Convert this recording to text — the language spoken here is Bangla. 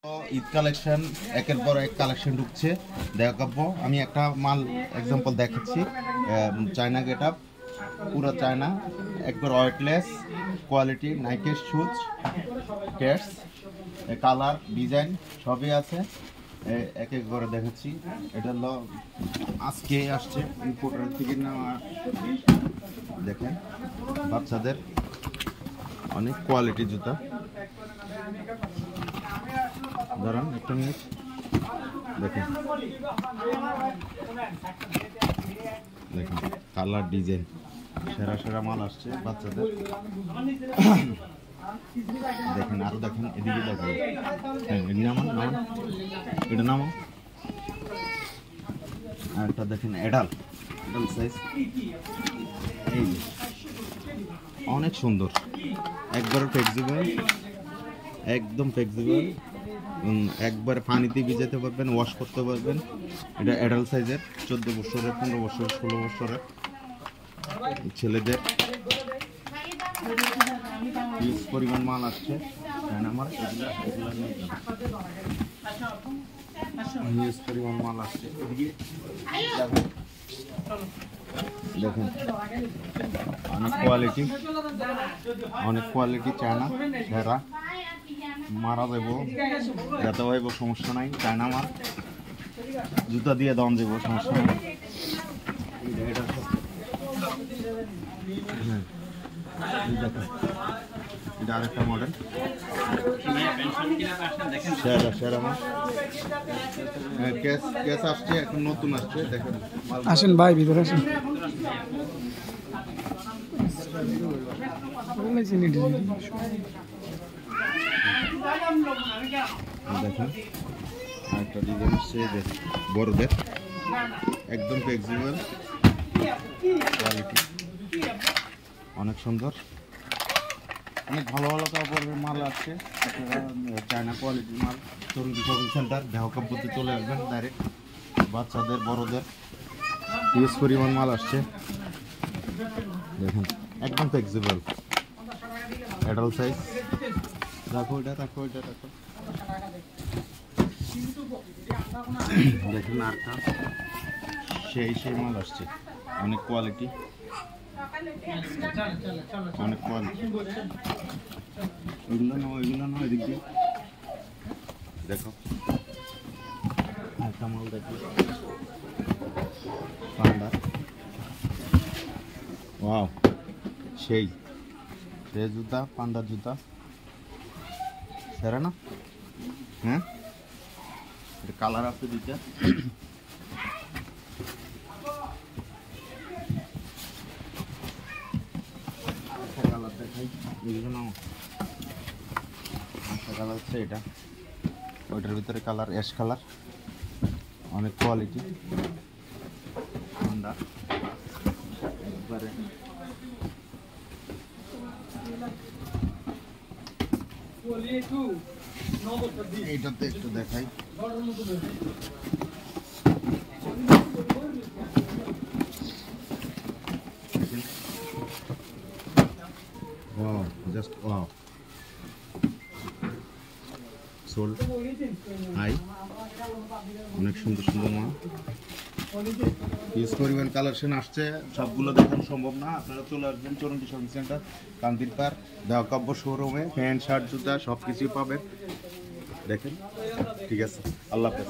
ঈদ কালেকশন একের পর এক কালেকশন ঢুকছে দেখাবো। আমি একটা মাল এক্সাম্পল দেখাচ্ছি। চায়না গেট আপ, পুরো চায়না, একবার ওয়েটলেস কোয়ালিটি, নাইকের শুজ, কেটস, কালার ডিজাইন সবই আছে। এক এক করে দেখাচ্ছি। এটা হলো আজকে আসছে ইম্পোর্টার থেকে নেওয়া। দেখেন বাচ্চাদের অনেক কোয়ালিটি জুতা। ধরেন একটা মিনিট দেখেন, দেখেন কালার ডিজাইন সেরা সেরা মাল আসছে বাচ্চাদের। দেখেন আরো দেখেন, এদিকে দেখেন, হ্যাঁ এটা নামো। আর একটা দেখেন এডাল সাইজ, এই অনেক সুন্দর, একবারে ফ্লেক্সিবল, একদম ফ্লেক্সিবল, একবারে পানিতে ভিজাতে পারবেন, ওয়াশ করতে পারবেন। এটা অ্যাডাল্ট সাইজের, 14 বছরের, 15 বছর, 16 বছরের ছেলেদের হিউজ পরিমাণ মাল আসছে। আমার হিউজ পরিমাণ মাল আসছে। দেখেন অনেক কোয়ালিটি, অনেক কোয়ালিটি চায়না সেরা, মারা দেবো যাতে হইব, সমস্যা নাই। চায়না মাল জুতা দিয়ে দাম দেবো, সমস্যা নাই। এটা আরেকটা মডেল, সেরা সেরা মাল। কেস আসছে এখন, নতুন আসছে। দেখেন আসেন ভাই, ভিতরে আসেন। দেখেন আরেকটা ডিজাইন আসছে বড়দের, একদম ফ্লেক্সিবল কোয়ালিটি, অনেক সুন্দর, অনেক ভালো ভালো কাপড়ের মাল আসছে। চায়না কোয়ালিটির মাল। তরুণ শপিং সেন্টার দেহকাব্যতে চলে আসবেন ডাইরেক্ট। বাচ্চাদের বড়দের হিউজ পরিমাণ মাল আসছে। দেখুন একদম ফ্লেক্সিবল, অ্যাডাল্ট সাইজ। রাখো এটা, রাখো এটা, রাখো। দেখুন আরটা সেই মাল আসছে, অনেক কোয়ালিটি, অনেক কোয়ালিটি। এগুলো নাও এদিক দিয়ে দেখো, একটা মাল দেখো, পান্ডা। ওয়াও, সেই জুতা, পান্ডার জুতা সেরা না? হ্যাঁ, এটা কালার আছে দুইটা। কালার দেখাই, এগুলো নাও। একটা কালার হচ্ছে এটা, ওইটার ভিতরে কালার অ্যাশ কালার, অনেক কোয়ালিটি, পান্ডা একবারে। এইটাতে একটু দেখাই, wow, just wow, sole high, অনেক সুন্দর সুন্দর মাল, হিউজ পরিমাণ কালেকশন আসছে। সবগুলো দেখানো সম্ভব না, আপনারা চলে আসবেন চরণটি শপিং সেন্টার, কান্দির পার, দেহকাব্য শোরুমে। প্যান্ট শার্ট জুতা সব কিছুই পাবেন। দেখেন, ঠিক আছে, আল্লাহ হাফেজ।